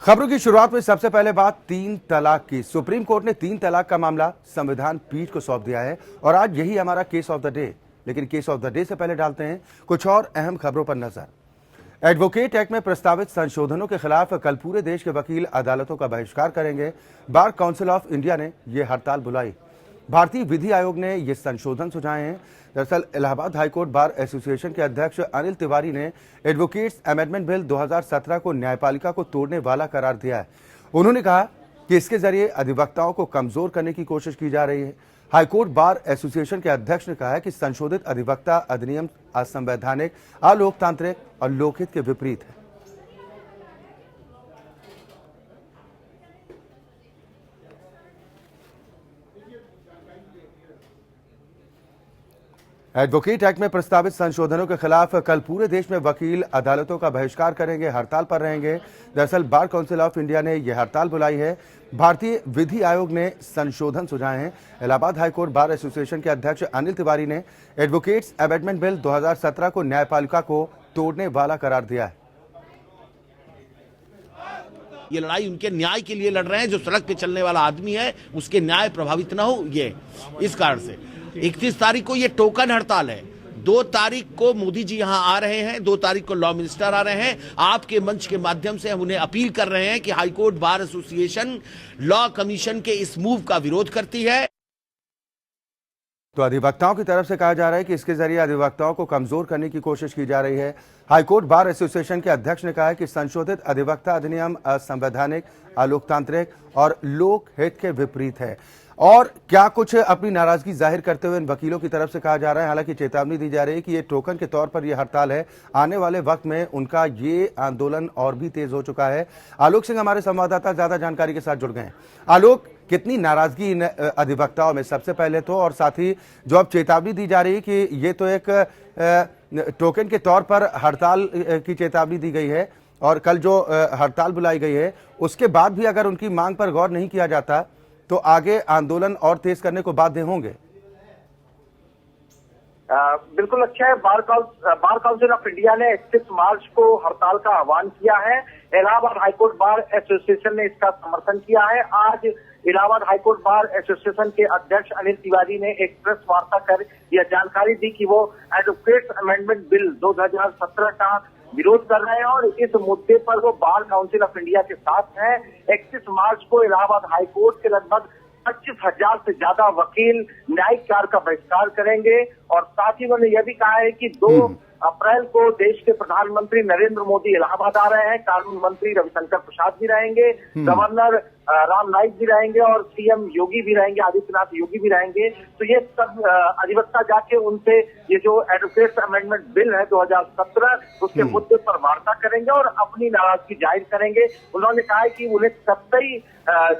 खबरों की शुरुआत में सबसे पहले बात 3 तलाक की। सुप्रीम कोर्ट ने 3 तलाक का मामला संविधान पीठ को सौंप दिया है और आज यही हमारा केस ऑफ द डे। लेकिन केस ऑफ द डे से पहले डालते हैं कुछ और अहम खबरों पर नजर। एडवोकेट एक्ट में प्रस्तावित संशोधनों के खिलाफ कल पूरे देश के वकील अदालतों का बहिष्कार करेंगे। बार काउंसिल ऑफ इंडिया ने यह हड़ताल बुलाई। भारतीय विधि आयोग ने ये संशोधन सुझाए हैं। दरअसल इलाहाबाद हाईकोर्ट बार एसोसिएशन के अध्यक्ष अनिल तिवारी ने एडवोकेट्स अमेंडमेंट बिल 2017 को न्यायपालिका को तोड़ने वाला करार दिया है। उन्होंने कहा कि इसके जरिए अधिवक्ताओं को कमजोर करने की कोशिश की जा रही है। हाईकोर्ट बार एसोसिएशन के अध्यक्ष ने कहा है कि संशोधित अधिवक्ता अधिनियम असंवैधानिक, अलोकतांत्रिक और लोकहित के विपरीत है। एडवोकेट एक्ट में प्रस्तावित संशोधनों के खिलाफ कल पूरे देश में वकील अदालतों का बहिष्कार करेंगे, हड़ताल पर रहेंगे। दरअसल बार काउंसिल ऑफ इंडिया ने यह हड़ताल बुलाई है। भारतीय विधि आयोग ने संशोधन सुझाए हैं। इलाहाबाद हाईकोर्ट बार एसोसिएशन के अध्यक्ष अनिल तिवारी ने एडवोकेट्स अमेंडमेंट बिल 2017 को न्यायपालिका को तोड़ने वाला करार दिया है। ये लड़ाई उनके न्याय के लिए लड़ रहे हैं। जो सड़क पे चलने वाला आदमी है उसके न्याय प्रभावित ना हो, ये इस कारण से 31 तारीख को ये टोकन हड़ताल है। 2 तारीख को मोदी जी यहां आ रहे हैं, 2 तारीख को लॉ मिनिस्टर आ रहे हैं। आपके मंच के माध्यम से हम उन्हें अपील कर रहे हैं कि high court bar association law commission के इस मूव का विरोध करती है। तो अधिवक्ताओं की तरफ से कहा जा रहा है कि इसके जरिए अधिवक्ताओं को कमजोर करने की कोशिश की जा रही है। हाईकोर्ट बार एसोसिएशन के अध्यक्ष ने कहा है कि संशोधित अधिवक्ता अधिनियम असंवैधानिक, अलोकतांत्रिक और लोकहित के विपरीत है। और क्या कुछ अपनी नाराजगी जाहिर करते हुए इन वकीलों की तरफ से कहा जा रहा है। हालांकि चेतावनी दी जा रही है कि ये टोकन के तौर पर यह हड़ताल है, आने वाले वक्त में उनका ये आंदोलन और भी तेज हो चुका है। आलोक सिंह हमारे संवाददाता ज्यादा जानकारी के साथ जुड़ गए हैं। आलोक, कितनी नाराजगी इन अधिवक्ताओं में सबसे पहले तो, और साथ ही जो अब चेतावनी दी जा रही है कि ये तो एक टोकन के तौर पर हड़ताल की चेतावनी दी गई है और कल जो हड़ताल बुलाई गई है उसके बाद भी अगर उनकी मांग पर गौर नहीं किया जाता तो आगे आंदोलन और तेज करने को बाध्य होंगे। बिल्कुल अच्छा है। बार काउंसिल ऑफ इंडिया ने 31 मार्च को हड़ताल का आह्वान किया है। इलाहाबाद हाईकोर्ट बार एसोसिएशन ने इसका समर्थन किया है। आज इलाहाबाद हाईकोर्ट बार एसोसिएशन के अध्यक्ष अनिल तिवारी ने एक प्रेस वार्ता कर यह जानकारी दी कि वो एडवोकेट्स अमेंडमेंट बिल 2017 का विरोध कर रहे हैं और इस मुद्दे पर वो बार काउंसिल ऑफ इंडिया के साथ हैं। 31 मार्च को इलाहाबाद हाईकोर्ट के लगभग 25,000 से ज्यादा वकील न्यायिक कार्य का बहिष्कार करेंगे और साथ ही उन्होंने यह भी कहा है कि 2 अप्रैल को देश के प्रधानमंत्री नरेंद्र मोदी इलाहाबाद आ रहे हैं। कानून मंत्री रविशंकर प्रसाद भी रहेंगे, गवर्नर राम नाईक भी रहेंगे और सीएम योगी भी रहेंगे, आदित्यनाथ योगी भी रहेंगे। तो ये सब अधिवक्ता जाके उनसे ये जो एडवोकेट्स अमेंडमेंट बिल है 2017 उसके मुद्दे पर वार्ता करेंगे और अपनी नाराजगी जाहिर करेंगे। उन्होंने कहा है कि उन्हें सत्ताई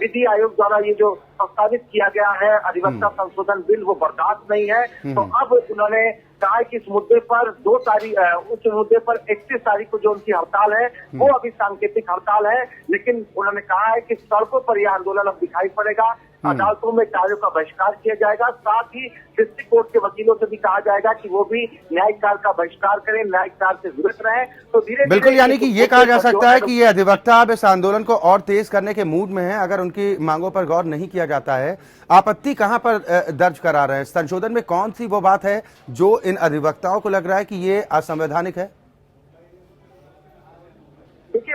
विधि आयोग द्वारा ये जो प्रस्तावित किया गया है अधिवक्ता संशोधन बिल वो बर्दाश्त नहीं है। तो अब उन्होंने कहा है कि इस मुद्दे पर 2 तारीख उस मुद्दे पर 31 तारीख को जो उनकी हड़ताल है वो अभी सांकेतिक हड़ताल है, लेकिन उन्होंने कहा है कि सड़कों पर यह आंदोलन अब दिखाई पड़ेगा। अदालतों में कार्यों का बहिष्कार किया जाएगा। साथ ही डिस्ट्रिक्ट कोर्ट के वकीलों से भी कहा जाएगा कि वो भी न्यायिक कार्य का बहिष्कार करें, न्यायिक कार्य से जुड़े रहें। तो धीरे बिल्कुल, यानी कि ये कहा जा सकता है कि ये अधिवक्ता अब इस आंदोलन को और तेज करने के मूड में है अगर उनकी मांगों पर गौर नहीं किया जाता है। आपत्ति कहां पर दर्ज करा रहे हैं? संशोधन में कौन सी वो बात है जो इन अधिवक्ताओं को लग रहा है कि ये असंवैधानिक है? देखिए,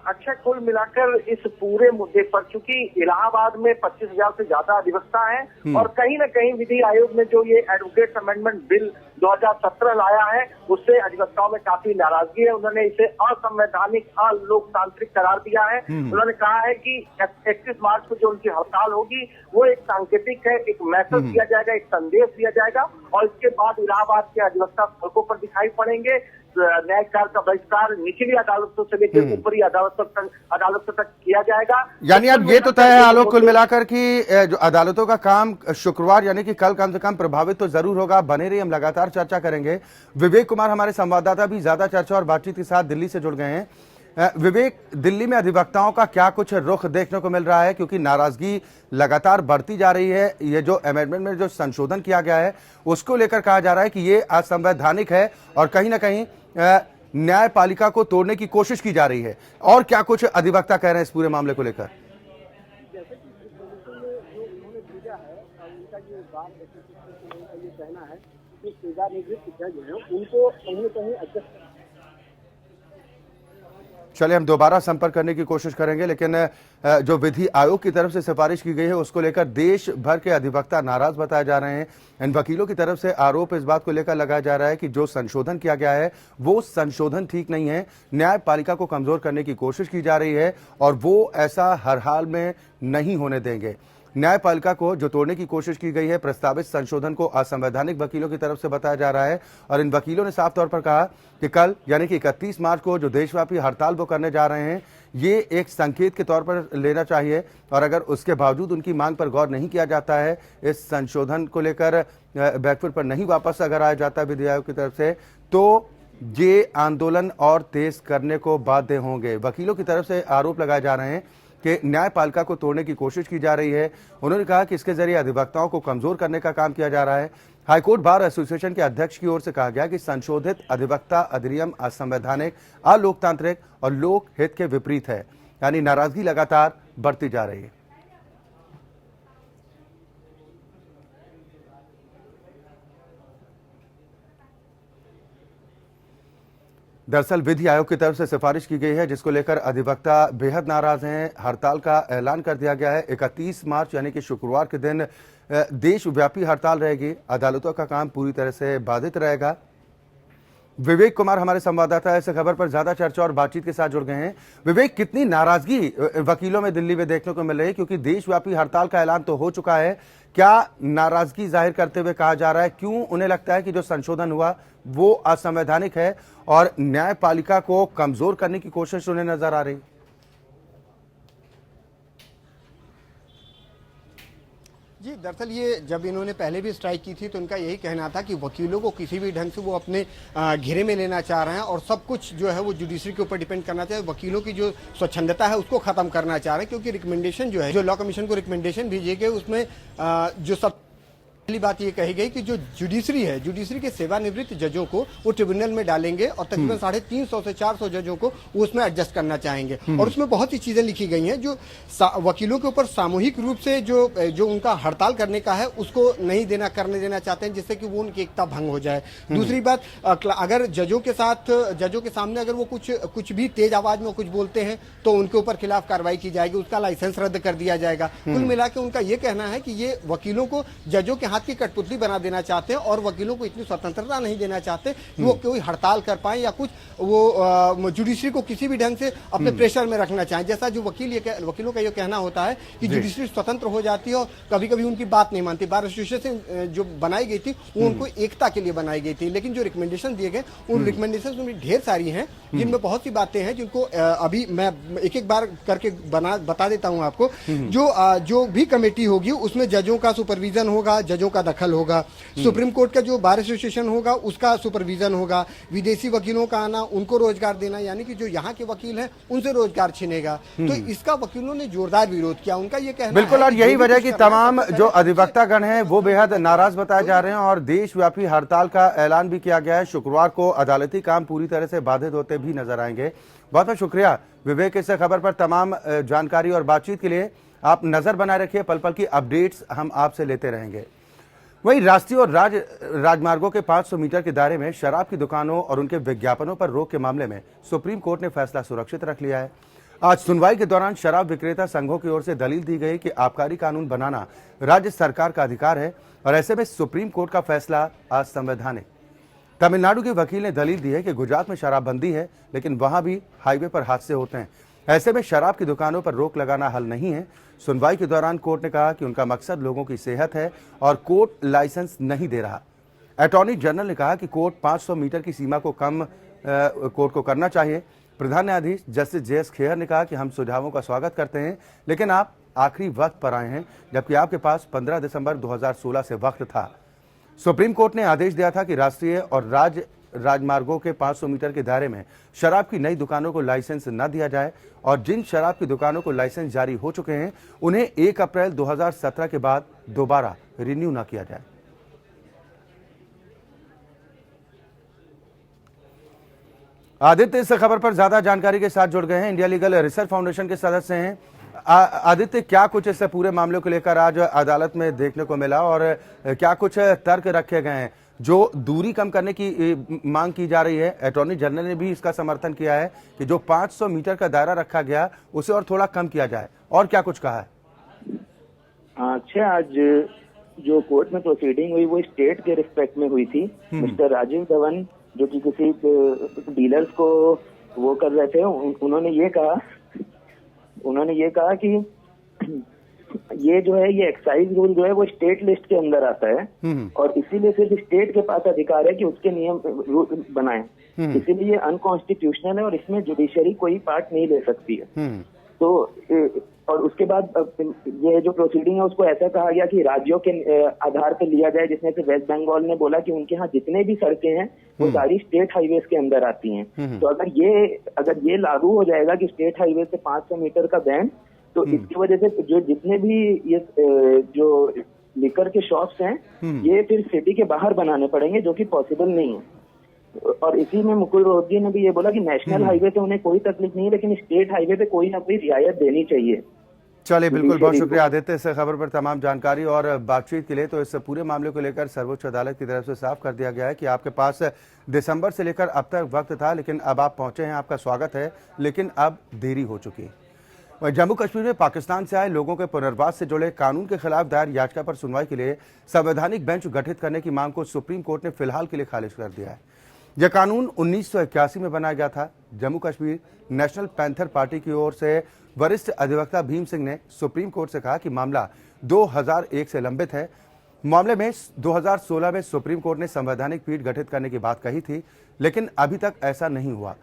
अच्छा कुल मिलाकर इस पूरे मुद्दे पर चूंकि इलाहाबाद में 25,000 से ज्यादा अधिवक्ता हैं और कहीं न कहीं विधि आयोग ने जो ये एडवोकेट्स अमेंडमेंट बिल 2017 लाया है उससे अधिवक्ताओं में काफी नाराजगी है। उन्होंने इसे असंवैधानिक, अलोकतांत्रिक करार दिया है। उन्होंने कहा है कि 31 मार्च को जो उनकी हड़ताल होगी वो एक सांकेतिक है, एक मैसेज दिया जाएगा, एक संदेश दिया जाएगा और इसके बाद इलाहाबाद के अधिवक्ता सड़कों पर दिखाई पड़ेंगे। न्यायिक कार्य का बहिष्कार निचली अदालतों से लेकर ऊपरी अदालतों तक किया जाएगा। यानी अब ये तो तय है आलोक कुल मिलाकर कि जो अदालतों का काम शुक्रवार यानी कि कल कम से कम प्रभावित तो जरूर होगा। बने रहिए, हम लगातार चर्चा करेंगे। विवेक कुमार हमारे संवाददाता भी ज्यादा चर्चा और बातचीत के साथ दिल्ली से जुड़ गए हैं। विवेक, दिल्ली में अधिवक्ताओं का क्या कुछ रुख देखने को मिल रहा है, क्योंकि नाराजगी लगातार बढ़ती जा रही है। ये जो अमेंडमेंट में जो संशोधन किया गया है उसको लेकर कहा जा रहा है कि ये असंवैधानिक है और कहीं ना कहीं न्यायपालिका को तोड़ने की कोशिश की जा रही है। और क्या कुछ अधिवक्ता कह रहे हैं इस पूरे मामले को लेकर? जैसे कि इस पोजीशन में जो उन्होंने भेजा है, उनका जो बार एसोसिएशन का ये कहना है कि सेवानिवृत्त जज हैं उनको कहीं न कहीं एडजस्ट। चलिए हम दोबारा संपर्क करने की कोशिश करेंगे, लेकिन जो विधि आयोग की तरफ से सिफारिश की गई है उसको लेकर देश भर के अधिवक्ता नाराज बताए जा रहे हैं। इन वकीलों की तरफ से आरोप इस बात को लेकर लगाया जा रहा है कि जो संशोधन किया गया है वो संशोधन ठीक नहीं है, न्यायपालिका को कमजोर करने की कोशिश की जा रही है और वो ऐसा हर हाल में नहीं होने देंगे। न्यायपालिका को जो तोड़ने की कोशिश की गई है, प्रस्तावित संशोधन को असंवैधानिक वकीलों की तरफ से बताया जा रहा है और इन वकीलों ने साफ तौर पर कहा कि कल यानी कि 31 मार्च को जो देशव्यापी हड़ताल वो करने जा रहे हैं, ये एक संकेत के तौर पर लेना चाहिए और अगर उसके बावजूद उनकी मांग पर गौर नहीं किया जाता है, इस संशोधन को लेकर बैकफुट पर नहीं वापस अगर आया जाता है विधि आयोग की तरफ से, तो ये आंदोलन और तेज करने को बाध्य होंगे। वकीलों की तरफ से आरोप लगाए जा रहे हैं कि न्यायपालिका को तोड़ने की कोशिश की जा रही है। उन्होंने कहा कि इसके जरिए अधिवक्ताओं को कमजोर करने का काम किया जा रहा है। हाईकोर्ट बार एसोसिएशन के अध्यक्ष की ओर से कहा गया कि संशोधित अधिवक्ता अधिनियम असंवैधानिक, अलोकतांत्रिक और लोक हित के विपरीत है, यानी नाराजगी लगातार बढ़ती जा रही है। दरअसल विधि आयोग की तरफ से सिफारिश की गई है जिसको लेकर अधिवक्ता बेहद नाराज हैं। हड़ताल का ऐलान कर दिया गया है। 31 मार्च यानी कि शुक्रवार के दिन देशव्यापी हड़ताल रहेगी। अदालतों का काम पूरी तरह से बाधित रहेगा। विवेक कुमार हमारे संवाददाता है, इस खबर पर ज्यादा चर्चा और बातचीत के साथ जुड़ गए हैं। विवेक, कितनी नाराजगी वकीलों में दिल्ली में देखने को मिल रही है, क्योंकि देशव्यापी हड़ताल का ऐलान तो हो चुका है, क्या नाराजगी जाहिर करते हुए कहा जा रहा है? क्यों उन्हें लगता है कि जो संशोधन हुआ वो असंवैधानिक है और न्यायपालिका को कमजोर करने की कोशिश उन्हें नजर आ रही? जी, दरअसल ये जब इन्होंने पहले भी स्ट्राइक की थी तो इनका यही कहना था कि वकीलों को किसी भी ढंग से वो अपने घेरे में लेना चाह रहे हैं और सब कुछ जो है वो जुडिशरी के ऊपर डिपेंड करना चाहिए। वकीलों की जो स्वच्छंदता है उसको खत्म करना चाह रहे हैं, क्योंकि रिकमेंडेशन जो है, जो लॉ कमीशन को रिकमेंडेशन भेजे गए, उसमें जो सब पहली बात ये कही गई कि जो जुडिशरी है, जुडिशरी के सेवानिवृत्त जजों को वो ट्रिब्यूनल में डालेंगे और तकरीबन 350 से 400 जजों को उसमें एडजस्ट करना चाहेंगे। और उसमें बहुत सी चीजें लिखी गई हैं जो वकीलों के ऊपर सामूहिक रूप से जो उनका हड़ताल करने का है उसको नहीं करने देना चाहते हैं, जिससे कि वो उनकी एकता भंग हो जाए। दूसरी बात, अगर जजों के सामने अगर वो कुछ भी तेज आवाज में कुछ बोलते हैं तो उनके ऊपर खिलाफ कार्रवाई की जाएगी, उसका लाइसेंस रद्द कर दिया जाएगा। कुल मिला के उनका ये कहना है कि ये वकीलों को जजों के हाथ की कठपुतली बना देना चाहते हैं और वकीलों को इतनी स्वतंत्रता नहीं देना चाहते कि वो कोई हड़ताल कर पाए या कुछ वो जुडिशरी को किसी भी ढंग से अपने प्रेशर में रखना चाहें। जैसा जो वकीलों का ये कहना होता है कि जुडिशरी स्वतंत्र हो जाती है और कभी कभी उनकी बात नहीं मानती। बार एसोसिएशन जो बनाई गई थी वो उनको एकता के लिए बनाई गई थी, लेकिन जो रिकमेंडेशन दिए गए उन रिकमेंडेशन में ढेर सारी हैं जिनमें बहुत सी बातें हैं जिनको अभी मैं एक एक बार करके बता देता हूं आपको। जो भी कमेटी होगी उसमें जजों का सुपरविजन होगा, जजों का दखल होगा, सुप्रीम कोर्ट का जो बार एसोसिएशन होगा उसका सुपरविजन होगा, विदेशी वकीलों का आना, उनको रोजगार देना, यानी कि जो यहाँ के वकील हैं उनसे रोजगार छिनेगा। तो इसका वकीलों ने जोरदार विरोध किया। उनका ये कहना बिल्कुल, और यही वजह कि तमाम जो अधिवक्तागण हैं वो बेहद नाराज बताए जा रहे हैं और देशव्यापी हड़ताल का ऐलान भी किया गया है। शुक्रवार को अदालती काम पूरी तरह से बाधित होते भी नजर आएंगे। बहुत बहुत शुक्रिया विवेक, इस खबर पर तमाम जानकारी और बातचीत के लिए। आप नजर बनाए रखिए, पल पल की अपडेट्स हम आपसे लेते रहेंगे। वहीं राष्ट्रीय और राजमार्गों के 500 मीटर के दायरे में शराब की दुकानों और उनके विज्ञापनों पर रोक के मामले में सुप्रीम कोर्ट ने फैसला सुरक्षित रख लिया है। आज सुनवाई के दौरान शराब विक्रेता संघों की ओर से दलील दी गई कि आबकारी कानून बनाना राज्य सरकार का अधिकार है और ऐसे में सुप्रीम कोर्ट का फैसला असंवैधानिक। तमिलनाडु के वकील ने दलील दी है कि गुजरात में शराबबंदी है लेकिन वहां भी हाईवे पर हादसे होते हैं, ऐसे में शराब की दुकानों पर रोक लगाना हल नहीं है। सुनवाई के दौरान कोर्ट ने कहा कि उनका मकसद लोगों की सेहत है और कोर्ट लाइसेंस नहीं दे रहा। अटॉर्नी जनरल ने कहा कि कोर्ट 500 मीटर की सीमा को कम कोर्ट को करना चाहिए। प्रधान न्यायाधीश जस्टिस JS खेहर ने कहा कि हम सुझावों का स्वागत करते हैं, लेकिन आप आखिरी वक्त पर आए हैं, जबकि आपके पास 15 दिसंबर 2016 से वक्त था। सुप्रीम कोर्ट ने आदेश दिया था कि राष्ट्रीय और राजमार्गों के 500 मीटर के दायरे में शराब की नई दुकानों को लाइसेंस न दिया जाए और जिन शराब की दुकानों को लाइसेंस जारी हो चुके हैं उन्हें 1 अप्रैल 2017 के बाद दोबारा रिन्यू न किया जाए। आदित्य इस खबर पर ज्यादा जानकारी के साथ जुड़ गए हैं, इंडिया लीगल रिसर्च फाउंडेशन के सदस्य हैं। आदित्य, क्या कुछ इस पूरे मामले को लेकर आज अदालत में देखने को मिला और क्या कुछ तर्क रखे गए हैं? जो दूरी कम करने की मांग की जा रही है, अटॉर्नी जनरल ने भी इसका समर्थन किया है कि जो 500 मीटर का दायरा रखा गया उसे और थोड़ा कम किया जाए, और क्या कुछ कहा है? अच्छा, आज जो कोर्ट में प्रोसीडिंग हुई वो स्टेट के रिस्पेक्ट में हुई थी। मिस्टर राजीव धवन जो कि किसी डीलर्स को वो कर रहे थे, उन्होंने ये कहा कि ये जो है ये एक्साइज रूल जो है वो स्टेट लिस्ट के अंदर आता है और इसीलिए सिर्फ स्टेट के पास अधिकार है कि उसके नियम रूल बनाए, इसीलिए ये अनकॉन्स्टिट्यूशनल है और इसमें जुडिशरी कोई पार्ट नहीं ले सकती है। तो और उसके बाद ये जो प्रोसीडिंग है उसको ऐसा कहा गया कि राज्यों के आधार पर लिया जाए, जिसमें से वेस्ट बंगाल ने बोला कि उनके यहाँ जितने भी सड़कें हैं वो सारी स्टेट हाईवेज के अंदर आती हैं। तो अगर ये लागू हो जाएगा कि स्टेट हाईवे से 500 मीटर का बैन, तो इसकी वजह से जो जितने भी ये जो लिकर के शॉप्स हैं ये फिर सिटी के बाहर बनाने पड़ेंगे, जो कि पॉसिबल नहीं है। और इसी में मुकुल रोहतगी ने भी ये बोला कि नेशनल हाईवे पे उन्हें कोई तकलीफ नहीं है, लेकिन स्टेट हाईवे पे कोई ना कोई रियायत देनी चाहिए। चलिए, बिल्कुल, बहुत शुक्रिया आदित्य इस खबर पर तमाम जानकारी और बातचीत के लिए। तो इस पूरे मामले को लेकर सर्वोच्च अदालत की तरफ से साफ कर दिया गया है कि आपके पास दिसंबर से लेकर अब तक वक्त था, लेकिन अब आप पहुंचे हैं, आपका स्वागत है, लेकिन अब देरी हो चुकी है। वहीं जम्मू कश्मीर में पाकिस्तान से आए लोगों के पुनर्वास से जुड़े कानून के खिलाफ दायर याचिका पर सुनवाई के लिए संवैधानिक बेंच गठित करने की मांग को सुप्रीम कोर्ट ने फिलहाल के लिए खारिज कर दिया है। यह कानून 1981 में बनाया गया था। Jammu Kashmir national panther party की ओर से वरिष्ठ अधिवक्ता भीम सिंह ने सुप्रीम कोर्ट से कहा कि मामला 2001 से लंबित है। मामले में 2016 में सुप्रीम कोर्ट ने संवैधानिक पीठ गठित करने की बात कही थी, लेकिन अभी तक ऐसा नहीं हुआ।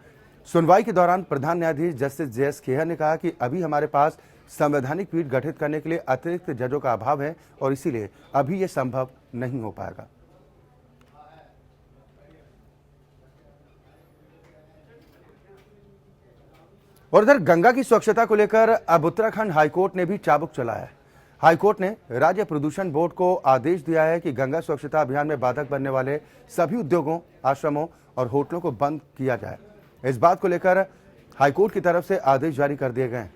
सुनवाई के दौरान प्रधान न्यायाधीश जस्टिस जे.एस. खेहर ने कहा कि अभी हमारे पास संवैधानिक पीठ गठित करने के लिए अतिरिक्त जजों का अभाव है और इसीलिए अभी यह संभव नहीं हो पाएगा। और इधर गंगा की स्वच्छता को लेकर अब उत्तराखंड हाईकोर्ट ने भी चाबुक चलाया है। हाईकोर्ट ने राज्य प्रदूषण बोर्ड को आदेश दिया है कि गंगा स्वच्छता अभियान में बाधक बनने वाले सभी उद्योगों, आश्रमों और होटलों को बंद किया जाए। इस बात को लेकर हाईकोर्ट की तरफ से आदेश जारी कर दिए गए हैं।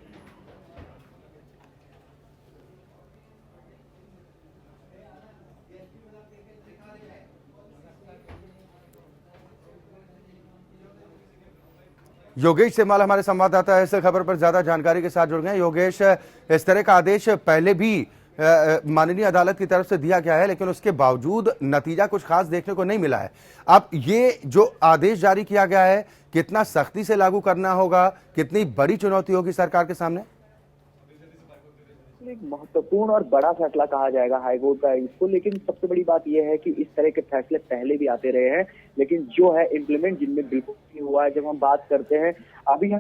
योगेश सेमाल हमारे संवाददाता है, इस खबर पर ज्यादा जानकारी के साथ जुड़ गए। योगेश, इस तरह का आदेश पहले भी माननीय अदालत की तरफ से दिया गया है, लेकिन उसके बावजूद नतीजा कुछ खास देखने को नहीं मिला है। अब ये जो आदेश जारी किया गया है, कितना सख्ती से लागू करना होगा, कितनी बड़ी चुनौती होगी सरकार के सामने? एक महत्वपूर्ण और बड़ा फैसला कहा जाएगा हाईकोर्ट का इसको, लेकिन सबसे बड़ी बात यह है कि इस तरह के फैसले पहले भी आते रहे हैं, लेकिन जो है इम्प्लीमेंट जिनमें बिल्कुल नहीं हुआ है। जब हम बात करते हैं अभी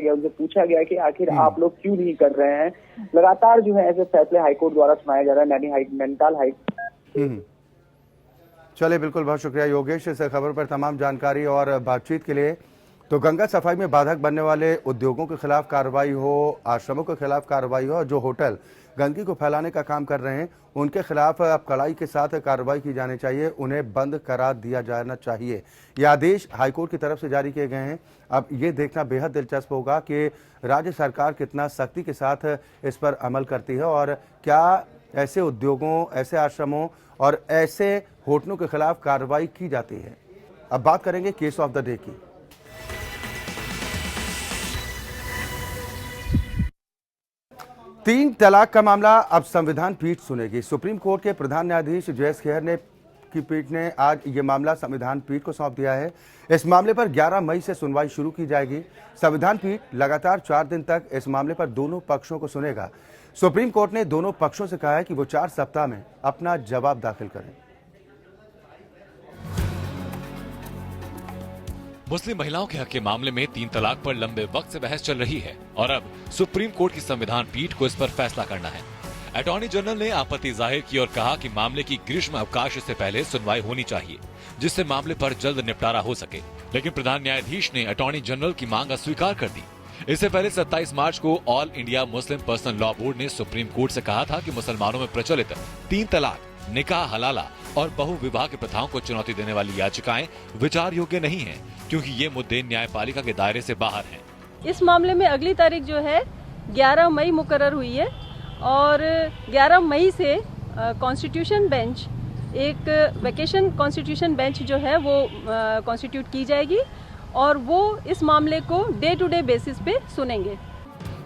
उनसे पूछा गया कि आखिर आप लोग क्यों नहीं कर रहे हैं, लगातार जो है ऐसे फैसले हाईकोर्ट द्वारा सुनाया जा रहा है। नैनीताल हाई चलिए, बिल्कुल, बहुत शुक्रिया योगेश इस खबर पर तमाम जानकारी और बातचीत के लिए। तो गंगा सफाई में बाधक बनने वाले उद्योगों के खिलाफ कार्रवाई हो, आश्रमों के खिलाफ कार्रवाई हो, और जो होटल गंदगी को फैलाने का काम कर रहे हैं उनके खिलाफ अब कड़ाई के साथ कार्रवाई की जानी चाहिए, उन्हें बंद करा दिया जाना चाहिए। ये आदेश हाईकोर्ट की तरफ से जारी किए गए हैं। अब ये देखना बेहद दिलचस्प होगा कि राज्य सरकार कितना सख्ती के साथ इस पर अमल करती है और क्या ऐसे उद्योगों, ऐसे आश्रमों और ऐसे होटलों के खिलाफ कार्रवाई की जाती है। अब बात करेंगे केस ऑफ द डे की। 3 तलाक का मामला अब संविधान पीठ सुनेगी। सुप्रीम कोर्ट के प्रधान न्यायाधीश जे.एस. खेहर की पीठ ने आज ये मामला संविधान पीठ को सौंप दिया है। इस मामले पर 11 मई से सुनवाई शुरू की जाएगी। संविधान पीठ लगातार 4 दिन तक इस मामले पर दोनों पक्षों को सुनेगा। सुप्रीम कोर्ट ने दोनों पक्षों से कहा है कि वो 4 सप्ताह में अपना जवाब दाखिल करें। मुस्लिम महिलाओं के हक के मामले में 3 तलाक पर लंबे वक्त से बहस चल रही है और अब सुप्रीम कोर्ट की संविधान पीठ को इस पर फैसला करना है। अटॉर्नी जनरल ने आपत्ति जाहिर की और कहा कि मामले की ग्रीष्म अवकाश से पहले सुनवाई होनी चाहिए, जिससे मामले पर जल्द निपटारा हो सके। लेकिन प्रधान न्यायाधीश ने अटॉर्नी जनरल की मांग अस्वीकार कर दी। इससे पहले 27 मार्च को all India Muslim personal law board ने सुप्रीम कोर्ट से कहा था कि मुसलमानों में प्रचलित 3 तलाक निकाह हलाला और बहुविवाह की प्रथाओं को चुनौती देने वाली याचिकाएं विचार योग्य नहीं हैं, क्योंकि ये मुद्दे न्यायपालिका के दायरे से बाहर हैं। इस मामले में अगली तारीख जो है 11 मई मुकर्रर हुई है और 11 मई से कॉन्स्टिट्यूशन बेंच एक वेकेशन कॉन्स्टिट्यूशन बेंच जो है वो कॉन्स्टिट्यूट की जाएगी और वो इस मामले को डे टू डे बेसिस पे सुनेंगे।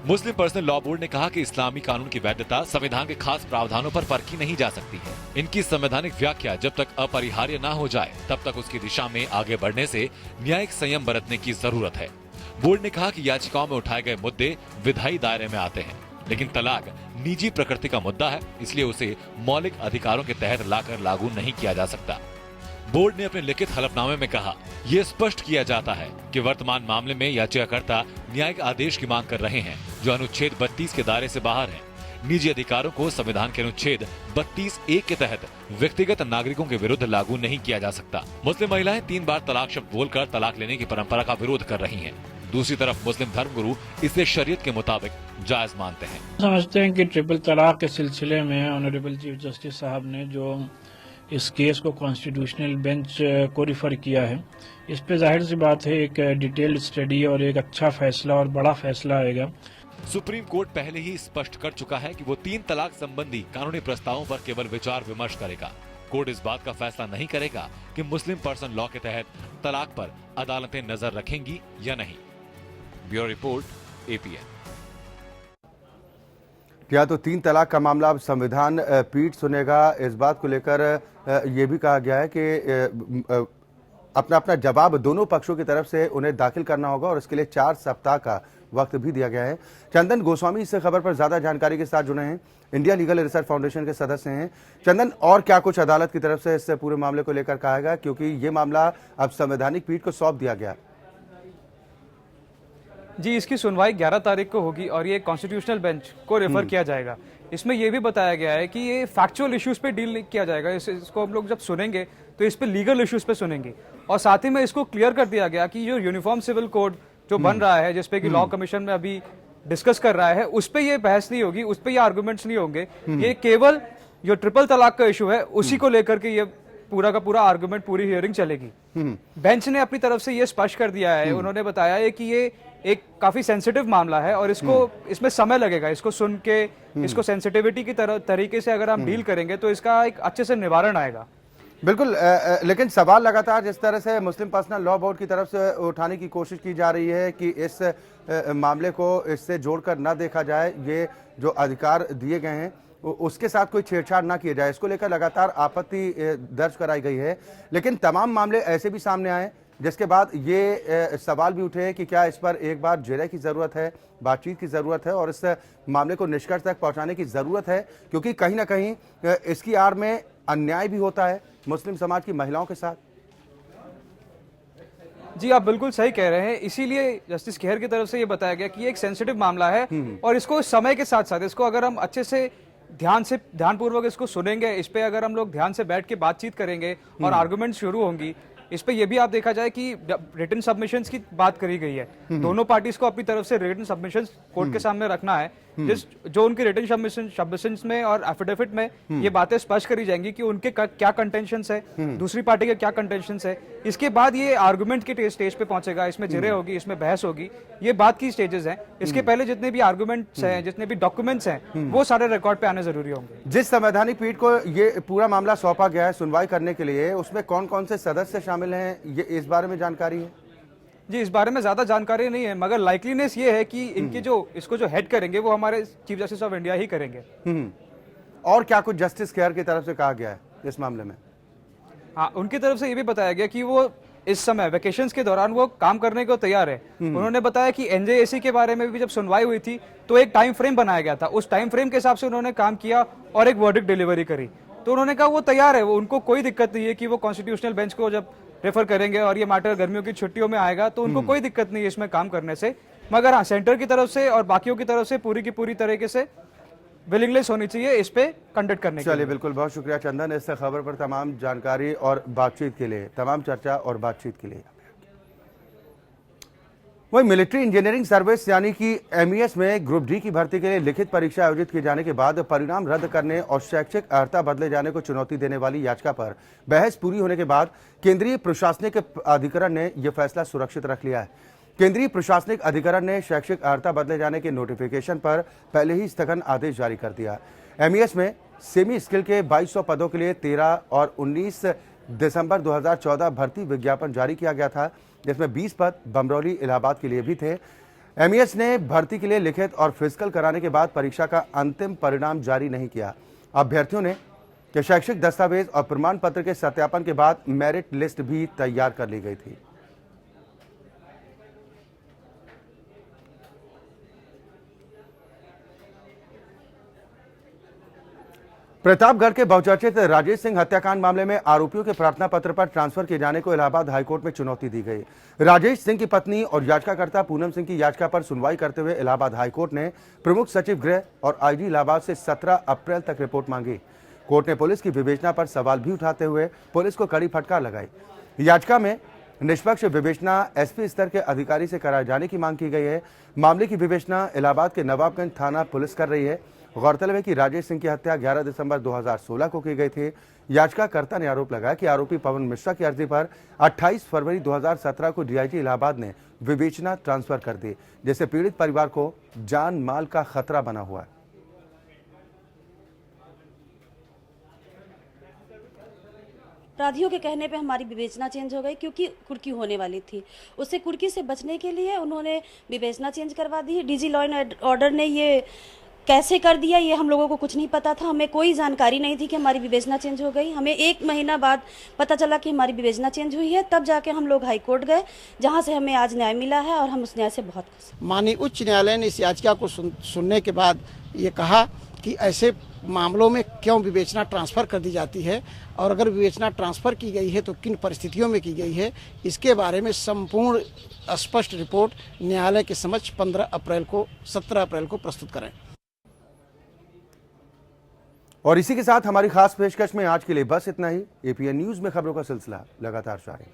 मुस्लिम पर्सनल लॉ बोर्ड ने कहा कि इस्लामी कानून की वैधता संविधान के खास प्रावधानों पर परखी नहीं जा सकती है। इनकी संवैधानिक व्याख्या जब तक अपरिहार्य न हो जाए तब तक उसकी दिशा में आगे बढ़ने से न्यायिक संयम बरतने की जरूरत है। बोर्ड ने कहा कि याचिकाओं में उठाए गए मुद्दे विधायी दायरे में आते हैं, लेकिन तलाक निजी प्रकृति का मुद्दा है, इसलिए उसे मौलिक अधिकारों के तहत लाकर लागू नहीं किया जा सकता। बोर्ड ने अपने लिखित हलफनामे में कहा, ये स्पष्ट किया जाता है कि वर्तमान मामले में याचिकाकर्ता न्यायिक आदेश की मांग कर रहे हैं जो अनुच्छेद 32 के दायरे से बाहर है। निजी अधिकारों को संविधान के अनुच्छेद 32(1) के तहत व्यक्तिगत नागरिकों के विरुद्ध लागू नहीं किया जा सकता। मुस्लिम महिलाएं 3 बार तलाक शब्द बोलकर तलाक लेने की परंपरा का विरोध कर रही हैं। दूसरी तरफ मुस्लिम धर्मगुरु इसे शरीयत के मुताबिक जायज मानते हैं। समझते हैं कि ट्रिपल तलाक के सिलसिले में ऑनरेबल चीफ जस्टिस साहब ने जो इस केस को कॉन्स्टिट्यूशनल बेंच को रिफर किया है, इस पे जाहिर सी बात है एक डिटेल्ड स्टडी और एक अच्छा फैसला और बड़ा फैसला आएगा। सुप्रीम कोर्ट पहले ही स्पष्ट कर चुका है कि वो 3 तलाक संबंधी कानूनी प्रस्तावों पर केवल विचार विमर्श करेगा। कोर्ट इस बात का फैसला नहीं करेगा कि मुस्लिम पर्सन लॉ के तहत तलाक पर अदालतें नजर रखेंगी या नहीं। Bureau report, APN। क्या तो 3 तलाक का मामला अब संविधान पीठ सुनेगा, इस बात को लेकर ये भी कहा गया है कि अपना अपना जवाब दोनों पक्षों की तरफ से उन्हें दाखिल करना होगा और इसके लिए 4 सप्ताह का वक्त भी दिया गया है। चंदन गोस्वामी इस खबर पर ज्यादा जानकारी के साथ जुड़े हैं, इंडिया लीगल रिसर्च फाउंडेशन के सदस्य हैं। चंदन, और क्या कुछ अदालत की तरफ से इस पूरे मामले को लेकर कहा गया, क्योंकि ये मामला अब संवैधानिक पीठ को सौंप दिया गया? जी, इसकी सुनवाई 11 तारीख को होगी और ये कॉन्स्टिट्यूशनल बेंच को रेफर किया जाएगा। इसमें यह भी बताया गया है कि ये फैक्चुअल इश्यूज पे डील नहीं किया जाएगा। इसको हम लोग जब सुनेंगे तो इस पे लीगल इश्यूज पे सुनेंगे और साथ ही में इसको क्लियर कर दिया गया कि जो यूनिफॉर्म सिविल कोड जो बन रहा है, जिसपे कि लॉ कमीशन में अभी डिस्कस कर रहा है, उस पर यह बहस नहीं होगी, उस पर यह आर्गूमेंट्स नहीं होंगे। ये केवल जो ट्रिपल तलाक का इशू है उसी को लेकर के ये पूरा का पूरा आर्गूमेंट, पूरी हियरिंग चलेगी। बेंच ने अपनी तरफ से ये स्पष्ट कर दिया है, उन्होंने बताया है कि ये एक काफी सेंसिटिव मामला है और इसमें समय लगेगा। इसको सुन के इसको सेंसिटिविटी की तरीके से अगर हम डील करेंगे तो इसका एक अच्छे से निवारण आएगा। बिल्कुल, लेकिन सवाल लगातार जिस तरह से मुस्लिम पर्सनल लॉ बोर्ड की तरफ से उठाने की कोशिश की जा रही है कि इस मामले को इससे जोड़कर ना देखा जाए, ये जो अधिकार दिए गए हैं उसके साथ कोई छेड़छाड़ ना किया जाए, इसको लेकर लगातार आपत्ति दर्ज कराई गई है। लेकिन तमाम मामले ऐसे भी सामने आए जिसके बाद ये सवाल भी उठे कि क्या इस पर एक बार जिरह की जरूरत है, बातचीत की जरूरत है और इस मामले को निष्कर्ष तक पहुंचाने की जरूरत है, क्योंकि कहीं ना कहीं इसकी आड़ में अन्याय भी होता है मुस्लिम समाज की महिलाओं के साथ। जी, आप बिल्कुल सही कह रहे हैं। इसीलिए जस्टिस खेर की तरफ से ये बताया गया कि ये एक सेंसिटिव मामला है और इसको समय के साथ साथ इसको अगर हम अच्छे से ध्यानपूर्वक इसको सुनेंगे, इस पे अगर हम लोग ध्यान से बैठ के बातचीत करेंगे और आर्गुमेंट शुरू होंगी, इस पे ये भी आप देखा जाए कि रिटन सबमिशंस की बात करी गई है। दोनों पार्टीज को अपनी तरफ से रिटन सबमिशंस कोर्ट के सामने रखना है, जो उनकी रिटन सबमिशंस में और एफिडेविट में ये बातें स्पष्ट करी जाएंगी कि उनके क्या कंटेंशंस है, दूसरी पार्टी के क्या कंटेंशंस है। इसके बाद ये आर्गुमेंट की स्टेज पे पहुंचेगा, इसमें जिरह होगी, इसमें बहस होगी, ये बात की स्टेजेस हैं। इसके पहले जितने भी आर्गुमेंट्स हैं, जितने भी डॉक्यूमेंट्स हैं, वो सारे रिकॉर्ड पे आने जरूरी होंगे। जिस संवैधानिक पीठ को ये पूरा मामला सौंपा गया है सुनवाई करने के लिए, उसमें कौन कौन से सदस्य शामिल हैं, ये इस बारे में जानकारी है? जी, इस बारे में ज्यादा जानकारी नहीं है, मगर लाइकलीनेस ये है कि इनके इसको जो हेड करेंगे वो हमारे चीफ जस्टिस ऑफ इंडिया ही करेंगे। और क्या कुछ जस्टिस खेर की तरफ से कहा गया है इस मामले में? हाँ, उनकी तरफ से ये भी बताया गया कि वो इस समय वेकेशंस के दौरान वो काम करने को तैयार है। उन्होंने बताया कि NJAC के बारे में भी जब सुनवाई हुई थी तो एक टाइम फ्रेम बनाया गया था, उस टाइम फ्रेम के हिसाब से उन्होंने काम किया और एक वर्डिक्ट डिलीवरी करी। तो उन्होंने कहा वो तैयार है, वो उनको कोई दिक्कत नहीं है कि वो कॉन्स्टिट्यूशनल बेंच को जब रेफर करेंगे और ये मैटर गर्मियों की छुट्टियों में आएगा तो उनको कोई दिक्कत नहीं है इसमें काम करने से। मगर हाँ, सेंटर की तरफ से और बाकियों की तरफ से पूरी की पूरी तरीके से विलिंगनेस होनी चाहिए इस पे कंडक्ट करने के लिए। चलिए, बिल्कुल, बहुत शुक्रिया चंदन इस खबर पर तमाम जानकारी और बातचीत के लिए, तमाम चर्चा और बातचीत के लिए। वहीं मिलिट्री इंजीनियरिंग सर्विस यानी कि एमईएस में ग्रुप डी की भर्ती के लिए लिखित परीक्षा आयोजित किए जाने के बाद परिणाम रद्द करने और शैक्षिक अर्हता बदले जाने को चुनौती देने वाली याचिका पर बहस पूरी होने के बाद केंद्रीय प्रशासनिक अधिकरण ने यह फैसला सुरक्षित रख लिया है। केंद्रीय प्रशासनिक अधिकरण ने शैक्षिक अर्हता बदले जाने के नोटिफिकेशन पर पहले ही स्थगन आदेश जारी कर दिया। एमईएस में सेमी स्किल के 2200 पदों के लिए 13 और 19 दिसंबर 2014 भर्ती विज्ञापन जारी किया गया था, जिसमें 20 पद बमरौली इलाहाबाद के लिए भी थे। एमईएस ने भर्ती के लिए लिखित और फिजिकल कराने के बाद परीक्षा का अंतिम परिणाम जारी नहीं किया। अभ्यर्थियों ने के शैक्षिक दस्तावेज और प्रमाण पत्र के सत्यापन के बाद मेरिट लिस्ट भी तैयार कर ली गई थी। प्रतापगढ़ के बहुचर्चित राजेश सिंह हत्याकांड मामले में आरोपियों के प्रार्थना पत्र पर ट्रांसफर किए जाने को इलाहाबाद हाईकोर्ट में चुनौती दी गई। राजेश सिंह की पत्नी और याचिकाकर्ता पूनम सिंह की याचिका पर सुनवाई करते हुए इलाहाबाद हाईकोर्ट ने प्रमुख सचिव गृह और आईजी इलाहाबाद से 17 अप्रैल तक रिपोर्ट मांगी। कोर्ट ने पुलिस की विवेचना पर सवाल भी उठाते हुए पुलिस को कड़ी फटकार लगाई। याचिका में निष्पक्ष विवेचना एसपी स्तर के अधिकारी से कराए जाने की मांग की गई है। मामले की विवेचना इलाहाबाद के नवाबगंज थाना पुलिस कर रही है। गौरतलब है कि राजेश सिंह की हत्या 11 दिसंबर 2016 को की गई थी। याचिकाकर्ता ने आरोप लगाया कि आरोपी पवन मिश्रा की अर्जी पर 28 फरवरी 2017 को डीआईजी इलाहाबाद ने विवेचना ट्रांसफर कर दी, जिससे पीड़ित परिवार को जान माल का खतरा बना हुआ है। अपराधियों के कहने पे हमारी विवेचना चेंज हो गई, क्योंकि कुर्की होने वाली थी। उससे कुर्की से बचने के लिए उन्होंने विवेचना चेंज करवा दी। डीजी लॉ एंड ऑर्डर ने ये कैसे कर दिया, ये हम लोगों को कुछ नहीं पता था। हमें कोई जानकारी नहीं थी कि हमारी विवेचना चेंज हो गई। हमें 1 महीना बाद पता चला कि हमारी विवेचना चेंज हुई है। तब जाके हम लोग हाई कोर्ट गए, जहां से हमें आज न्याय मिला है और हम उस न्याय से बहुत खुश हैं। माननीय उच्च न्यायालय ने इस याचिका को सुनने के बाद ये कहा कि ऐसे मामलों में क्यों विवेचना ट्रांसफ़र कर दी जाती है, और अगर विवेचना ट्रांसफ़र की गई है तो किन परिस्थितियों में की गई है, इसके बारे में संपूर्ण स्पष्ट रिपोर्ट न्यायालय के समक्ष 17 अप्रैल को प्रस्तुत करें। और इसी के साथ हमारी खास पेशकश में आज के लिए बस इतना ही। एपीएन न्यूज में खबरों का सिलसिला लगातार जारी।